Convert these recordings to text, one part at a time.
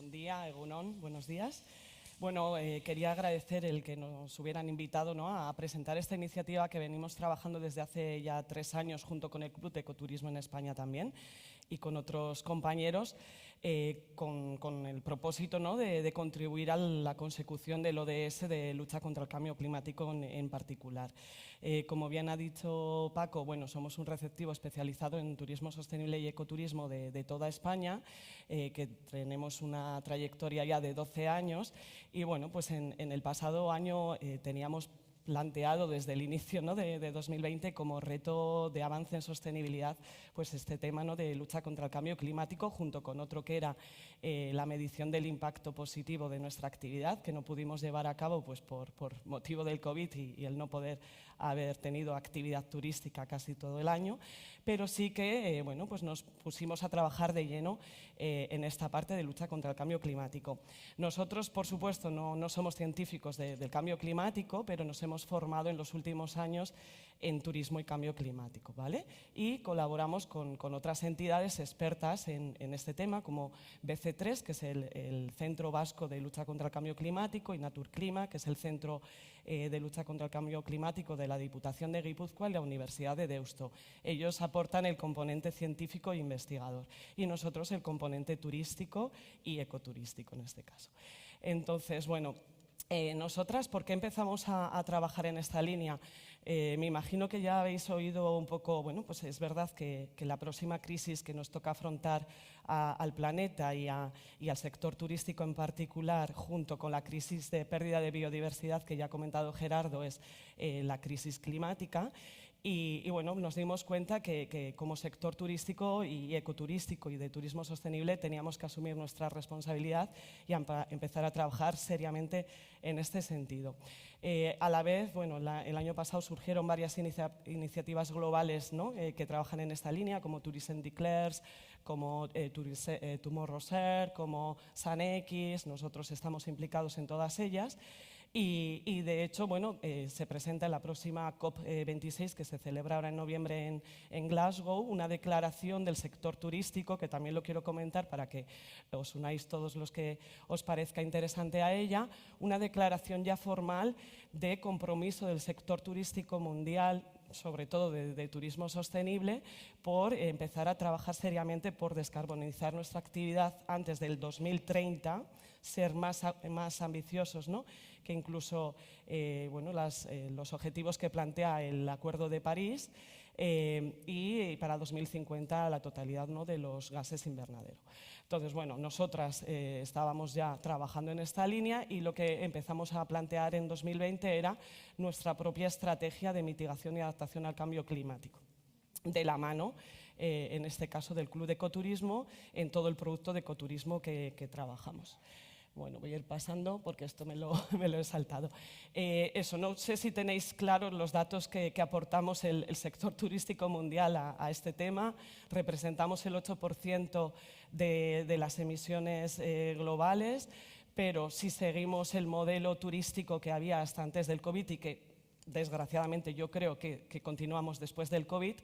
Buen día, Egunon, buenos días. Bueno, quería agradecer el que nos hubieran invitado, ¿no?, a presentar esta iniciativa que venimos trabajando desde hace ya 3 años junto con el Club de Ecoturismo en España también y con otros compañeros con el propósito, ¿no?, de contribuir a la consecución del ODS de lucha contra el cambio climático en particular. Como bien ha dicho Paco, bueno, somos un receptivo especializado en turismo sostenible y ecoturismo de toda España, que tenemos una trayectoria ya de 12 años y bueno, pues en el pasado año teníamos planteado desde el inicio, ¿no?, de 2020 como reto de avance en sostenibilidad pues este tema, ¿no?, de lucha contra el cambio climático, junto con otro que era la medición del impacto positivo de nuestra actividad, que no pudimos llevar a cabo pues por motivo del COVID y el no poder haber tenido actividad turística casi todo el año, pero sí que bueno, pues nos pusimos a trabajar de lleno en esta parte de lucha contra el cambio climático. Nosotros, por supuesto, no somos científicos del cambio climático, pero nos hemos formado en los últimos años en turismo y cambio climático, ¿vale? Y colaboramos con otras entidades expertas en este tema, como BC3, que es el Centro Vasco de Lucha contra el Cambio Climático, y Naturclima, que es el Centro de Lucha contra el Cambio Climático de la Diputación de Guipúzcoa y la Universidad de Deusto. Ellos aportan el componente científico e investigador y nosotros el componente turístico y ecoturístico en este caso. Entonces, bueno, nosotras, ¿por qué empezamos a trabajar en esta línea? Me imagino que ya habéis oído un poco, bueno, pues es verdad que la próxima crisis que nos toca afrontar al planeta y al sector turístico en particular, junto con la crisis de pérdida de biodiversidad que ya ha comentado Gerardo, es la crisis climática. Y bueno, nos dimos cuenta que como sector turístico y ecoturístico y de turismo sostenible teníamos que asumir nuestra responsabilidad y empezar a trabajar seriamente en este sentido. A la vez, bueno, el año pasado surgieron varias iniciativas globales, ¿no?, que trabajan en esta línea, como Tourism Declares, como Tomorrowshare, como SunX. Nosotros estamos implicados en todas ellas. Y de hecho, bueno, se presenta en la próxima COP26, que se celebra ahora en noviembre en Glasgow, una declaración del sector turístico, que también lo quiero comentar para que os unáis todos los que os parezca interesante a ella, una declaración ya formal de compromiso del sector turístico mundial, sobre todo de turismo sostenible, por empezar a trabajar seriamente por descarbonizar nuestra actividad antes del 2030, ser más ambiciosos, ¿no?, que incluso bueno, los objetivos que plantea el Acuerdo de París, y para 2050 la totalidad, ¿no?, de los gases invernadero. Entonces, bueno, nosotras estábamos ya trabajando en esta línea y lo que empezamos a plantear en 2020 era nuestra propia estrategia de mitigación y adaptación al cambio climático, de la mano, en este caso, del Club de Ecoturismo, en todo el producto de ecoturismo que trabajamos. Bueno, voy a ir pasando porque esto me lo he saltado. Eso, no sé si tenéis claros los datos que aportamos el sector turístico mundial a este tema. Representamos el 8% de las emisiones globales, pero si seguimos el modelo turístico que había hasta antes del COVID y que desgraciadamente yo creo que continuamos después del COVID,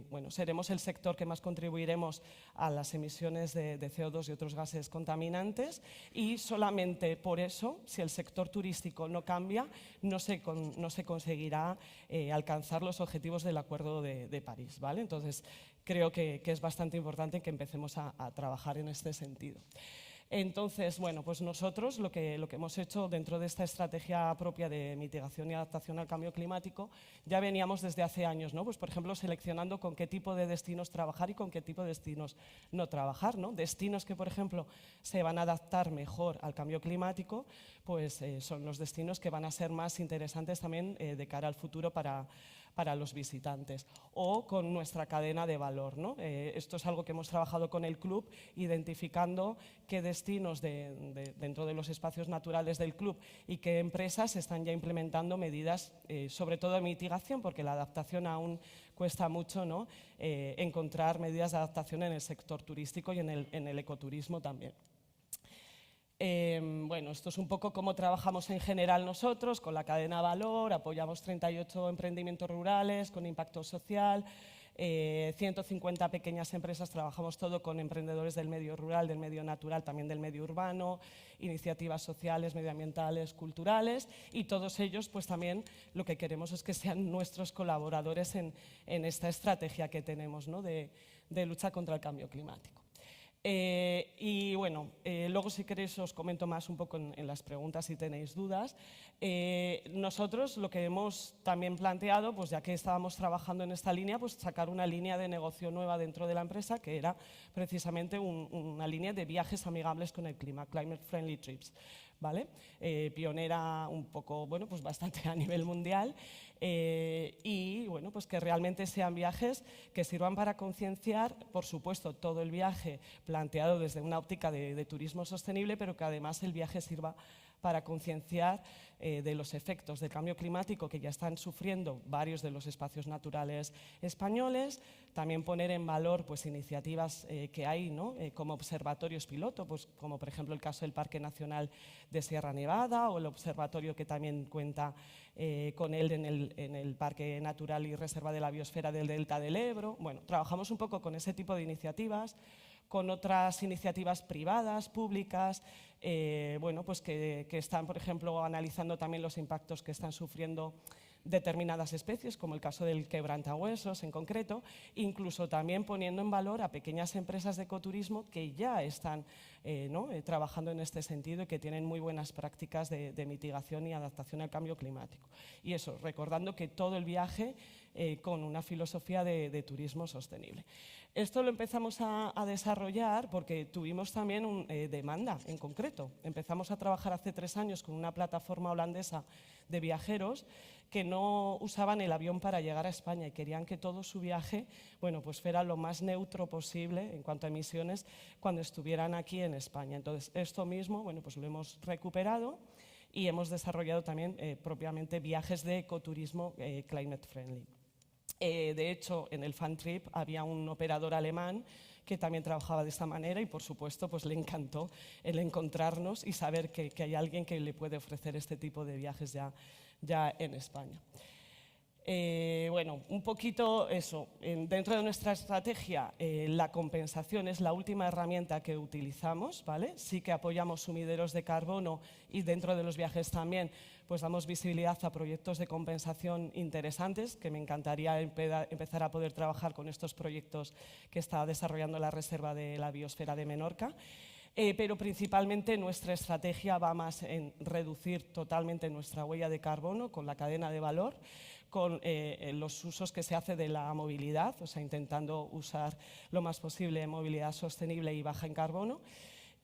bueno, seremos el sector que más contribuiremos a las emisiones de CO2 y otros gases contaminantes, y solamente por eso, si el sector turístico no cambia, no se conseguirá alcanzar los objetivos del Acuerdo de París, ¿vale? Entonces, creo que es bastante importante que empecemos a trabajar en este sentido. Entonces, bueno, pues nosotros lo que hemos hecho dentro de esta estrategia propia de mitigación y adaptación al cambio climático, ya veníamos desde hace años, ¿no? Pues, por ejemplo, seleccionando con qué tipo de destinos trabajar y con qué tipo de destinos no trabajar, ¿no? Destinos que, por ejemplo, se van a adaptar mejor al cambio climático, pues son los destinos que van a ser más interesantes también de cara al futuro para los visitantes, o con nuestra cadena de valor, ¿no? Esto es algo que hemos trabajado con el club, identificando qué destinos dentro de los espacios naturales del club y qué empresas están ya implementando medidas, sobre todo de mitigación, porque la adaptación aún cuesta mucho, ¿no?, encontrar medidas de adaptación en el sector turístico y en el ecoturismo también. Bueno, esto es un poco cómo trabajamos en general nosotros, con la cadena Valor. Apoyamos 38 emprendimientos rurales con impacto social, 150 pequeñas empresas, trabajamos todo con emprendedores del medio rural, del medio natural, también del medio urbano, iniciativas sociales, medioambientales, culturales, y todos ellos pues también lo que queremos es que sean nuestros colaboradores en esta estrategia que tenemos, ¿no?, de lucha contra el cambio climático. Y bueno, luego si queréis os comento más un poco en las preguntas si tenéis dudas. Nosotros lo que hemos también planteado, pues ya que estábamos trabajando en esta línea, pues sacar una línea de negocio nueva dentro de la empresa que era precisamente una línea de viajes amigables con el clima, Climate Friendly Trips. ¿Vale? Pionera un poco, bueno, pues bastante a nivel mundial y bueno, pues que realmente sean viajes que sirvan para concienciar, por supuesto, todo el viaje planteado desde una óptica de turismo sostenible, pero que además el viaje sirva para concienciar de los efectos del cambio climático que ya están sufriendo varios de los espacios naturales españoles, también poner en valor pues, iniciativas que hay, ¿no?, como observatorios piloto, pues, como por ejemplo el caso del Parque Nacional de Sierra Nevada o el observatorio que también cuenta con él en el Parque Natural y Reserva de la Biosfera del Delta del Ebro. Bueno, trabajamos un poco con ese tipo de iniciativas, con otras iniciativas privadas, públicas, bueno, pues que están, por ejemplo, analizando también los impactos que están sufriendo determinadas especies, como el caso del quebrantahuesos en concreto, incluso también poniendo en valor a pequeñas empresas de ecoturismo que ya están trabajando en este sentido y que tienen muy buenas prácticas de mitigación y adaptación al cambio climático. Y eso, recordando que todo el viaje con una filosofía de turismo sostenible. Esto lo empezamos a desarrollar porque tuvimos también demanda en concreto. Empezamos a trabajar hace 3 años con una plataforma holandesa de viajeros que no usaban el avión para llegar a España y querían que todo su viaje, bueno, pues fuera lo más neutro posible en cuanto a emisiones cuando estuvieran aquí en España. Entonces, esto mismo, bueno, pues lo hemos recuperado y hemos desarrollado también propiamente viajes de ecoturismo climate friendly. De hecho, en el Fun Trip había un operador alemán que también trabajaba de esta manera y, por supuesto, pues le encantó el encontrarnos y saber que hay alguien que le puede ofrecer este tipo de viajes ya en España. Bueno, un poquito eso. Dentro de nuestra estrategia, la compensación es la última herramienta que utilizamos, ¿vale? Sí que apoyamos sumideros de carbono y dentro de los viajes también pues damos visibilidad a proyectos de compensación interesantes, que me encantaría empezar a poder trabajar con estos proyectos que está desarrollando la Reserva de la Biosfera de Menorca. Pero principalmente nuestra estrategia va más en reducir totalmente nuestra huella de carbono con la cadena de valor, con los usos que se hace de la movilidad, o sea, intentando usar lo más posible movilidad sostenible y baja en carbono.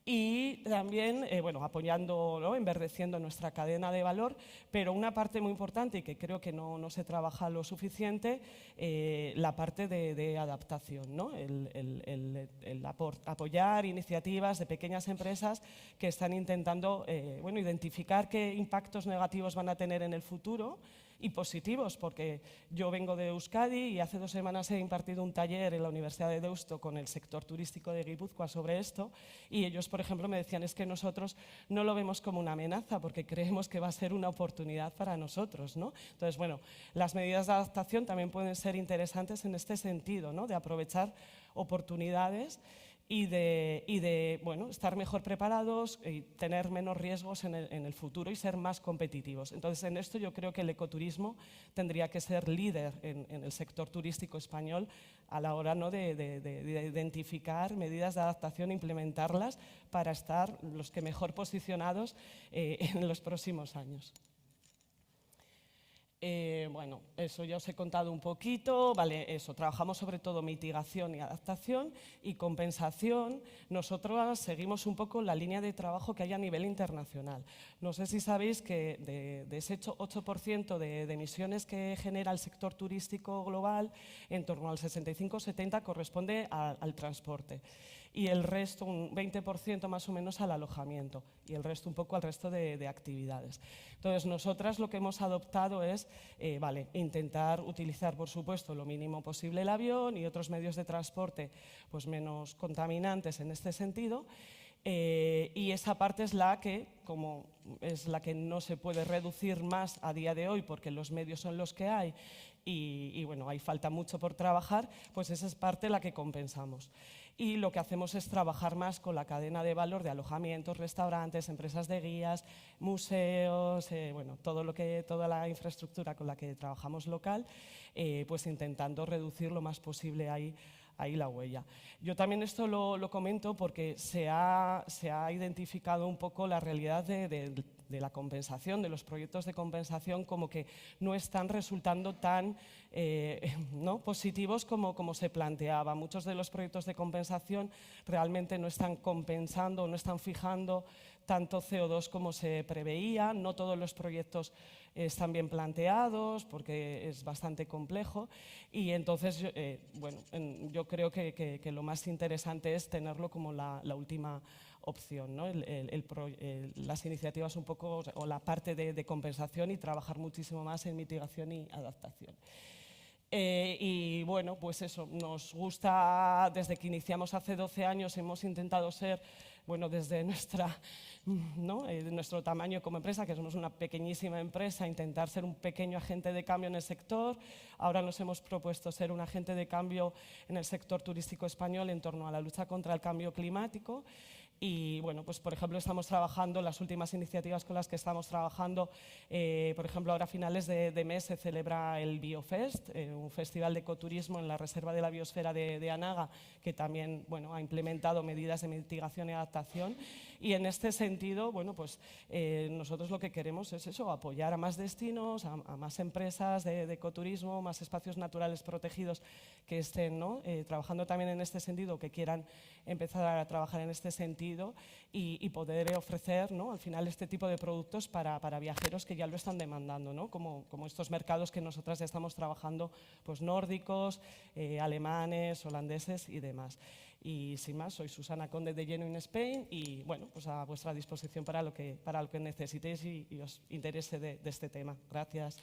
Y también, bueno, apoyando, ¿no?, enverdeciendo nuestra cadena de valor, pero una parte muy importante y que creo que no se trabaja lo suficiente, la parte de adaptación, ¿no? Apoyar iniciativas de pequeñas empresas que están intentando bueno, identificar qué impactos negativos van a tener en el futuro y positivos, porque yo vengo de Euskadi y hace 2 semanas he impartido un taller en la Universidad de Deusto con el sector turístico de Guipúzcoa sobre esto y ellos, por ejemplo, me decían es que nosotros no lo vemos como una amenaza porque creemos que va a ser una oportunidad para nosotros, ¿no? Entonces, bueno, las medidas de adaptación también pueden ser interesantes en este sentido, ¿no?, de aprovechar oportunidades y de bueno, estar mejor preparados y tener menos riesgos en el futuro y ser más competitivos. Entonces, en esto yo creo que el ecoturismo tendría que ser líder en el sector turístico español a la hora, ¿no?, de identificar medidas de adaptación e implementarlas para estar los que mejor posicionados en los próximos años. Bueno, eso ya os he contado un poquito, vale, eso, trabajamos sobre todo mitigación y adaptación y compensación. Nosotros seguimos un poco la línea de trabajo que hay a nivel internacional. No sé si sabéis que de ese 8% de emisiones que genera el sector turístico global, en torno al 65-70% corresponde al transporte y el resto, un 20% más o menos, al alojamiento y el resto un poco al resto de actividades. Entonces, nosotras lo que hemos adoptado es intentar utilizar, por supuesto, lo mínimo posible el avión y otros medios de transporte pues, menos contaminantes en este sentido. Y esa parte es la que no se puede reducir más a día de hoy porque los medios son los que hay y bueno, hay falta mucho por trabajar, pues esa es parte la que compensamos. Y lo que hacemos es trabajar más con la cadena de valor de alojamientos, restaurantes, empresas de guías, museos, bueno, toda la infraestructura con la que trabajamos local, pues intentando reducir lo más posible ahí la huella. Yo también esto lo comento porque se ha identificado un poco la realidad de la compensación, de los proyectos de compensación, como que no están resultando tan ¿no? positivos como se planteaba. Muchos de los proyectos de compensación realmente no están compensando, no están fijando tanto CO2 como se preveía. No todos los proyectos están bien planteados porque es bastante complejo y entonces, bueno, yo creo que lo más interesante es tenerlo como la última opción, ¿no? Las iniciativas un poco o la parte de compensación y trabajar muchísimo más en mitigación y adaptación. Y bueno, pues eso, nos gusta, desde que iniciamos hace 12 años hemos intentado ser, bueno, desde nuestro tamaño como empresa, que somos una pequeñísima empresa, intentar ser un pequeño agente de cambio en el sector. Ahora nos hemos propuesto ser un agente de cambio en el sector turístico español en torno a la lucha contra el cambio climático. Y bueno, pues por ejemplo estamos trabajando, las últimas iniciativas con las que estamos trabajando, por ejemplo ahora a finales de mes se celebra el Biofest, un festival de ecoturismo en la Reserva de la Biosfera de Anaga, que también bueno, ha implementado medidas de mitigación y adaptación. Y en este sentido, bueno, pues nosotros lo que queremos es eso, apoyar a más destinos, a más empresas de ecoturismo, más espacios naturales protegidos que estén, ¿no? Trabajando también en este sentido, que quieran empezar a trabajar en este sentido y poder ofrecer, ¿no? al final este tipo de productos para viajeros que ya lo están demandando, ¿no? como estos mercados que nosotras ya estamos trabajando, pues nórdicos, alemanes, holandeses y demás. Y sin más, soy Susana Conde de Genuine Spain y bueno, pues a vuestra disposición para lo que necesitéis y os interese de este tema. Gracias.